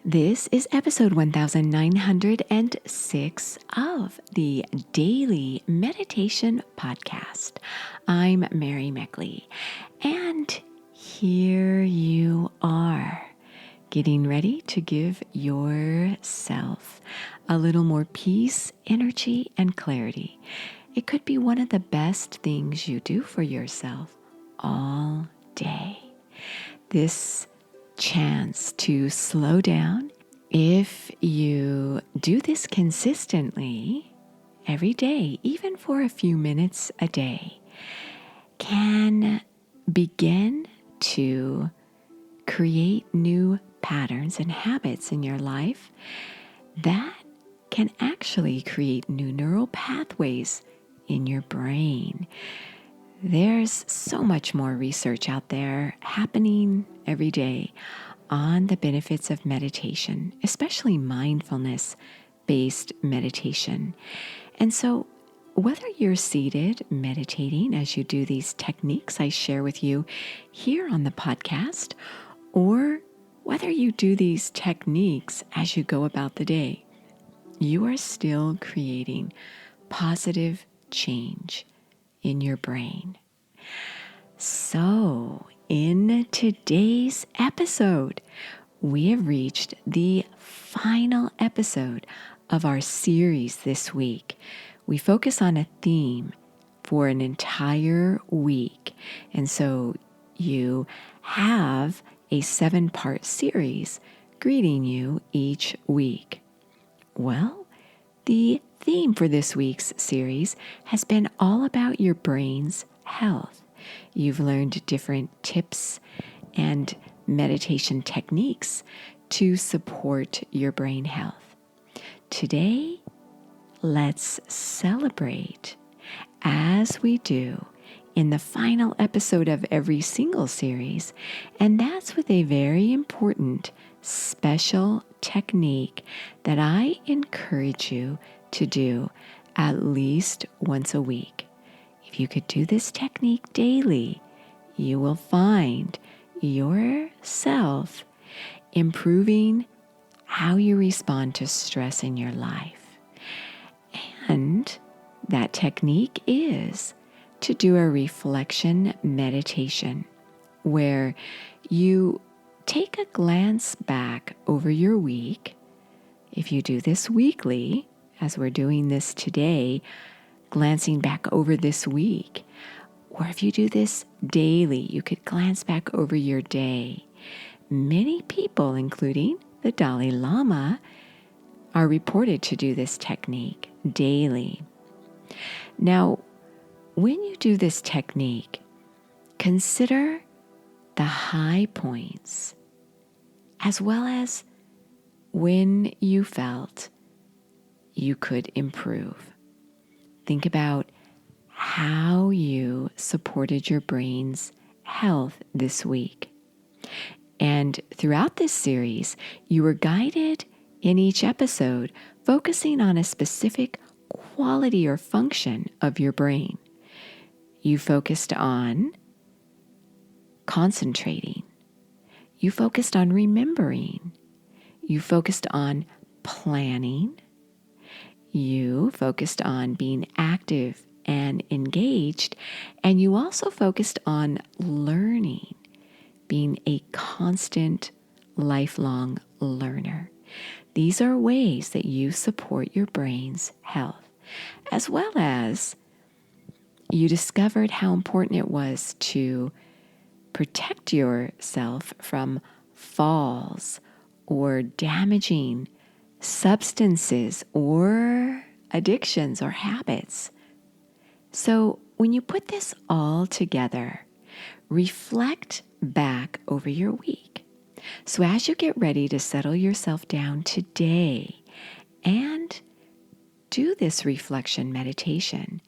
This is episode 1906 of the Daily Meditation Podcast. I'm Mary Meckley, and here you are, getting ready to give yourself a little more peace, energy, and clarity. It could be one of the best things you do for yourself all day. This chance to slow down. If you do this consistently every day, even for a few minutes a day, can begin to create new patterns and habits in your life that can actually create new neural pathways in your brain. There's so much more research out there happening every day on the benefits of meditation, especially mindfulness-based meditation. And so whether you're seated meditating as you do these techniques I share with you here on the podcast, or whether you do these techniques as you go about the day, you are still creating positive change in your brain. So, in today's episode, we have reached the final episode of our series this week. We focus on a theme for an entire week. And so you have a 7-part series greeting you each week. Well, the theme for this week's series has been all about your brain's health. You've learned different tips and meditation techniques to support your brain health. Today, let's celebrate, as we do in the final episode of every single series, and that's with a very important special technique that I encourage you to do at least once a week. If you could do this technique daily, you will find yourself improving how you respond to stress in your life. And that technique is to do a reflection meditation where you take a glance back over your week. If you do this weekly, as we're doing this today, glancing back over this week, or if you do this daily, you could glance back over your day. Many people, including the Dalai Lama, are reported to do this technique daily. Now, when you do this technique, consider the high points as well as when you felt you could improve. Think about how you supported your brain's health this week. And throughout this series, you were guided in each episode focusing on a specific quality or function of your brain. You focused on concentrating. You focused on remembering. You focused on planning. You focused on being active and engaged. And you also focused on learning, being a constant, lifelong learner. These are ways that you support your brain's health, as well as you discovered how important it was to protect yourself from falls or damaging substances or addictions or habits. So when you put this all together, reflect back over your week. So as you get ready to settle yourself down today and do this reflection meditation,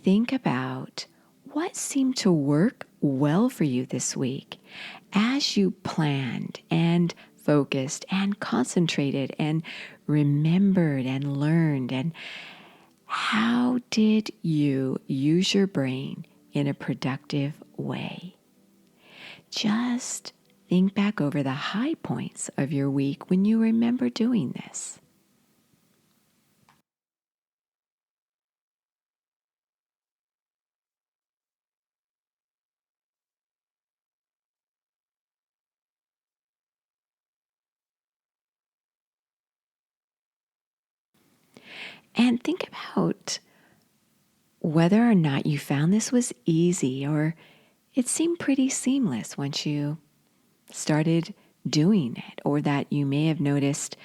think about what seemed to work well for you this week as you planned and focused and concentrated and remembered and learned. And how did you use your brain in a productive way? Just think back over the high points of your week when you remember doing this. And think about whether or not you found this was easy or it seemed pretty seamless once you started doing it, or that you may have noticed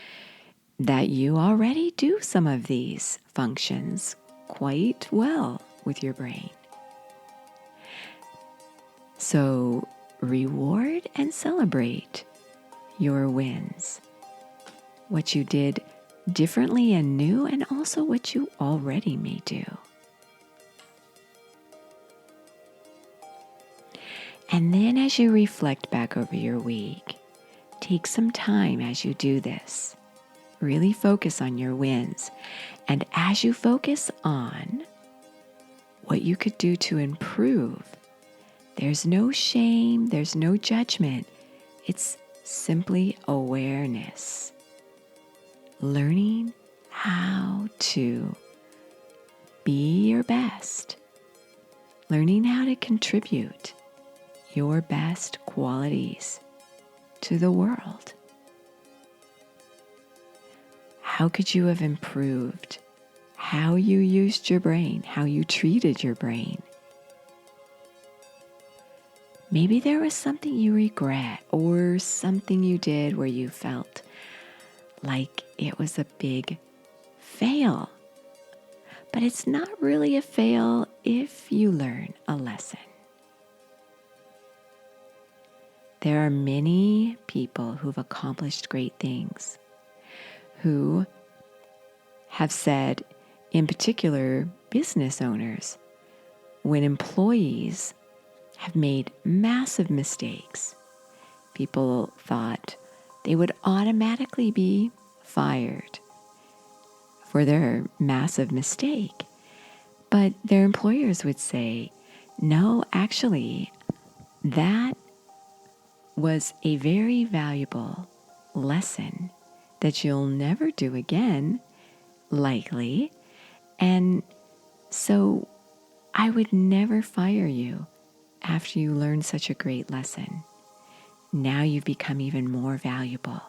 that you already do some of these functions quite well with your brain. So reward and celebrate your wins, what you did differently and new, and also what you already may do. And then as you reflect back over your week, take some time as you do this. Really focus on your wins. And as you focus on what you could do to improve, there's no shame, there's no judgment. It's simply awareness. Learning how to be your best. Learning how to contribute your best qualities to the world. How could you have improved how you used your brain, how you treated your brain? Maybe there was something you regret or something you did where you felt like it was a big fail. But it's not really a fail if you learn a lesson. There are many people who've accomplished great things, who have said, in particular, business owners, when employees have made massive mistakes, people thought they would automatically be fired for their massive mistake. But their employers would say, no, actually, that was a very valuable lesson that you'll never do again, likely. And so I would never fire you after you learned such a great lesson. Now you've become even more valuable.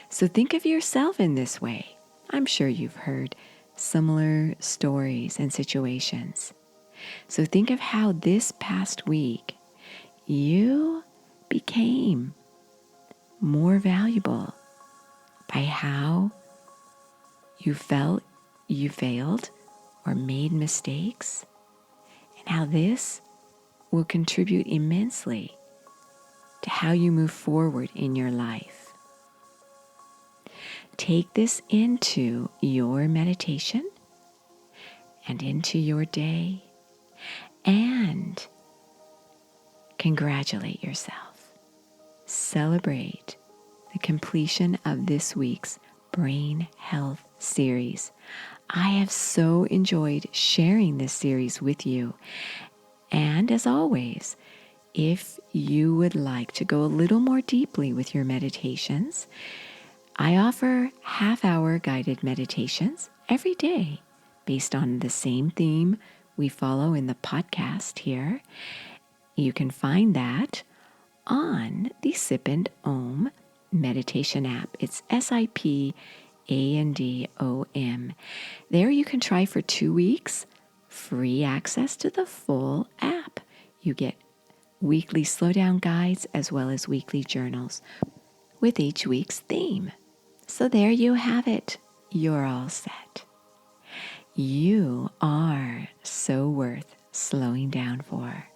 So think of yourself in this way. I'm sure you've heard similar stories and situations. So think of how this past week you became more valuable by how you felt you failed or made mistakes, and how this will contribute immensely to how you move forward in your life. Take this into your meditation and into your day, and congratulate yourself. Celebrate the completion of this week's Brain Health series. I have so enjoyed sharing this series with you. And as always, if you would like to go a little more deeply with your meditations, I offer half-hour guided meditations every day based on the same theme we follow in the podcast here. You can find that on the Sip and Om meditation app. It's SIPANDOM. There you can try for 2 weeks, free access to the full app. You get weekly slowdown guides as well as weekly journals with each week's theme. So there you have it. You're all set. You are so worth slowing down for.